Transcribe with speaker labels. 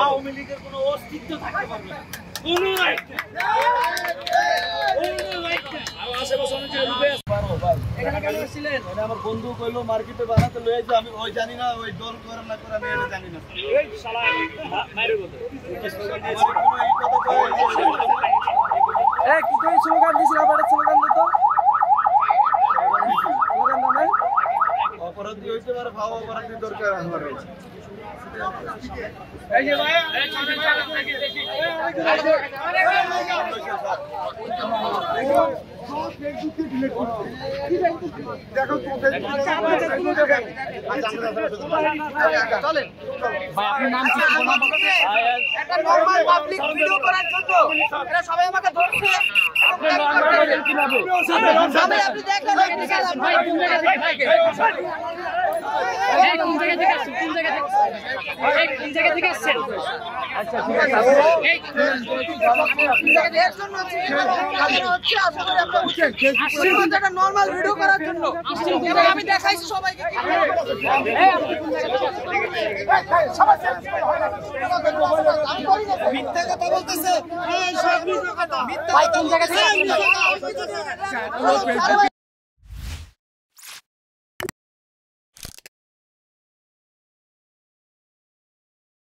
Speaker 1: আওয়ামী লীগের কোনো অস্তিত্ব থাকতে পারবে না। আমার বন্ধু কইলো মার্কেটে বানাতে লয়ে যে আমি ওই জানি না, ওই দল করে না করে আমি এটা জানি না। এই শালা মাইরে বলতে কি কই স্লোগান দিছিল, আবার স্লোগান দিত স্লোগান মানে অপরাধী হইতে পারে, ভাও অপরাধী দরকার আমার রয়েছে। এই যে ভাই এই চলে চালা থেকে দেখি দেখো চলেন ভাই, আপনার নাম কি? একটা নরমাল পাবলিক ভিডিও করার জন্য এরা সবাই আমাকে ধরছে। আপনি নরমাল কিভাবে আমি আপনি দেখেন ভাই কোন জায়গা থেকে এই কোন জায়গা থেকে আসছেন, কোন জায়গা থেকে এই কোন জায়গা থেকে আসছেন? আচ্ছা ঠিক আছে, এই কোন জায়গা থেকে আসছেন হচ্ছে আসলে আপনি বুঝছেন আসছেন একটা নরমাল ভিডিও করার জন্য আসছেন, এবং আমি দেখাইছি সবাইকে এই আপনি কোন জায়গা থেকে সবাই মিথ্যা কথা বলতেছে, এই সব মিথ্যা কথা, মিথ্যা কোন জায়গা থেকে